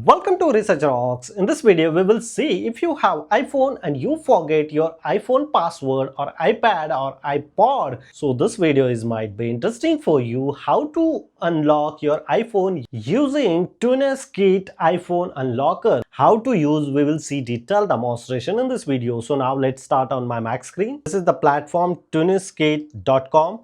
Welcome to Research Rocks. In this video, we will see if you have iPhone and you forget your iPhone password or iPad or iPod. So this video might be interesting for you how to unlock your iPhone using Tunis Kit iPhone Unlocker. How to use, we will see detailed demonstration in this video. So now let's start on my Mac screen. This is the platform tuniskit.com.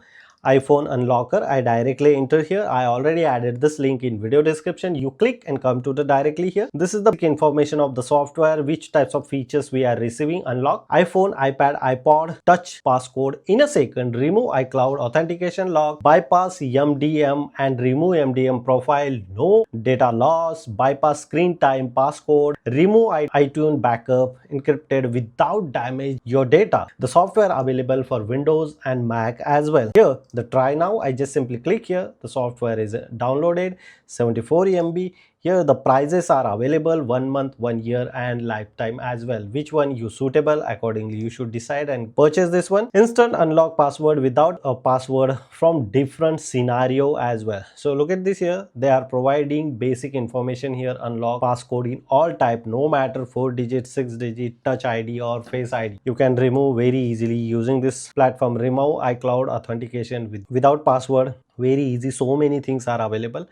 iPhone unlocker. I directly enter here. I already added this link in video description. You click and come to the directly here. This is the information of the software, which types of features we are receiving. Unlock iPhone, iPad, iPod, touch passcode in a second, remove iCloud authentication lock, bypass MDM and remove MDM profile, no data loss, bypass screen time passcode, remove iTunes backup, encrypted without damage your data. The software available for Windows and Mac as well. Here the try now, I just simply click here. The software is downloaded, 74 MB. Here the prices are available 1 month, 1 year and lifetime as well. Which one you suitable, accordingly you should decide and purchase this one. Instant unlock password without a password from different scenario as well. So look at this here. They are providing basic information here. Unlock passcode in all type, no matter 4 digit, 6 digit, touch ID or face ID. You can remove very easily using this platform. Remove iCloud authentication without password. Very easy. So many things are available.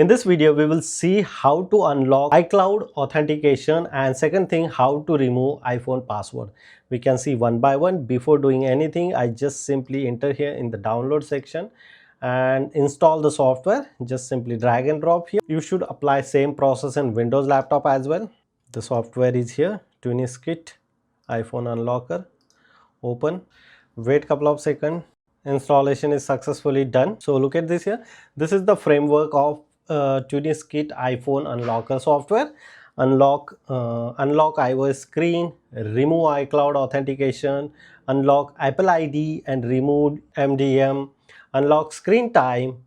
In this video, we will see how to unlock iCloud authentication and second thing, how to remove iPhone password. We can see one by one. Before doing anything, I just simply enter here in the download section and install the software. Just simply drag and drop here. You should apply same process in Windows laptop as well. The software is here, Tunis Kit iPhone Unlocker. Open. Wait couple of seconds. Installation is successfully done. So look at this here. This is the framework of Tunis Kit iPhone Unlocker software. Unlock iOS screen, remove iCloud authentication, unlock Apple ID and remove MDM, unlock screen time,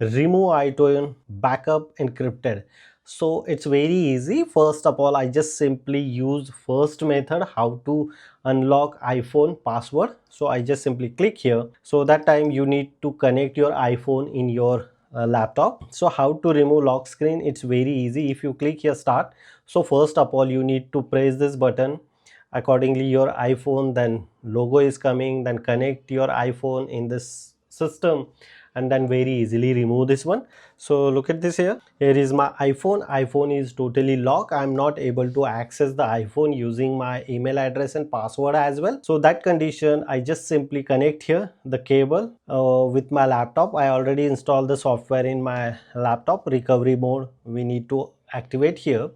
remove iTunes backup encrypted. So it's very easy. First of all, I just simply use first method, how to unlock iPhone password. So I just simply click here. So that time you need to connect your iPhone in your laptop. So how to remove lock screen, it's very easy. If you click here start, so first of all you need to press this button. Accordingly your iPhone, then logo is coming, then connect your iPhone in this system and then very easily remove this one. So look at this here. Here is my iPhone is totally locked. I'm not able to access the iPhone using my email address and password as well. So that condition, I just simply connect here the cable with my laptop. I already installed the software in my laptop. Recovery mode we need to activate here,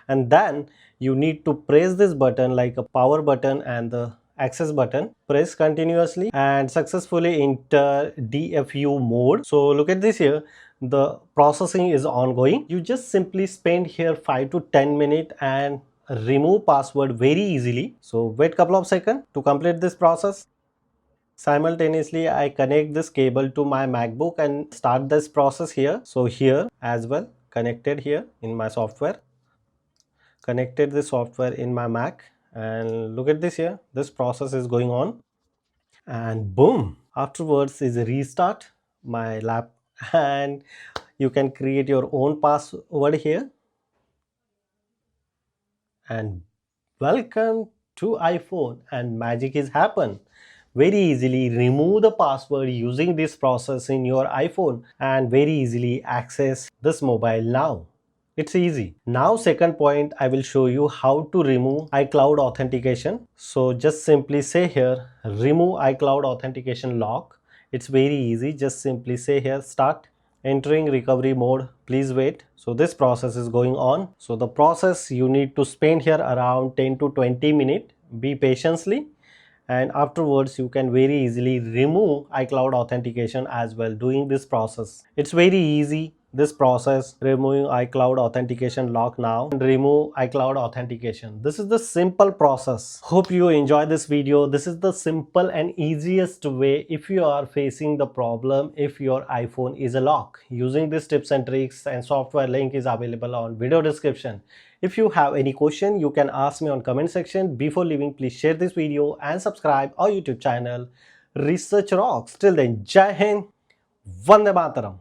and then you need to press this button like a power button and the access button. Press continuously and successfully enter DFU mode. So look at this here. The processing is ongoing. You just simply spend here 5 to 10 minutes and remove password very easily. So wait couple of seconds to complete this process. Simultaneously, I connect this cable to my MacBook and start this process here. So here as well, connected here in my software. Connected the software in my Mac. And look at this here, this process is going on and boom, afterwards is a restart my lap and you can create your own password here and welcome to iPhone, and magic is happen. Very easily remove the password using this process in your iPhone and very easily access this mobile now. It's easy. Now second point, I will show you how to remove iCloud authentication. So just simply say here, remove iCloud authentication lock. It's very easy. Just simply say here, start entering recovery mode. Please wait. So this process is going on. So the process you need to spend here around 10 to 20 minutes. Be patiently. And afterwards you can very easily remove iCloud authentication as well doing this process. It's very easy. This process, removing iCloud authentication lock now and remove iCloud authentication. This is the simple process. Hope you enjoy this video. This is the simple and easiest way if you are facing the problem if your iPhone is a lock. Using these tips and tricks and software link is available on video description. If you have any question, you can ask me on comment section. Before leaving, please share this video and subscribe our YouTube channel Research Rocks. Till then, Jai Hind, Vande Mataram.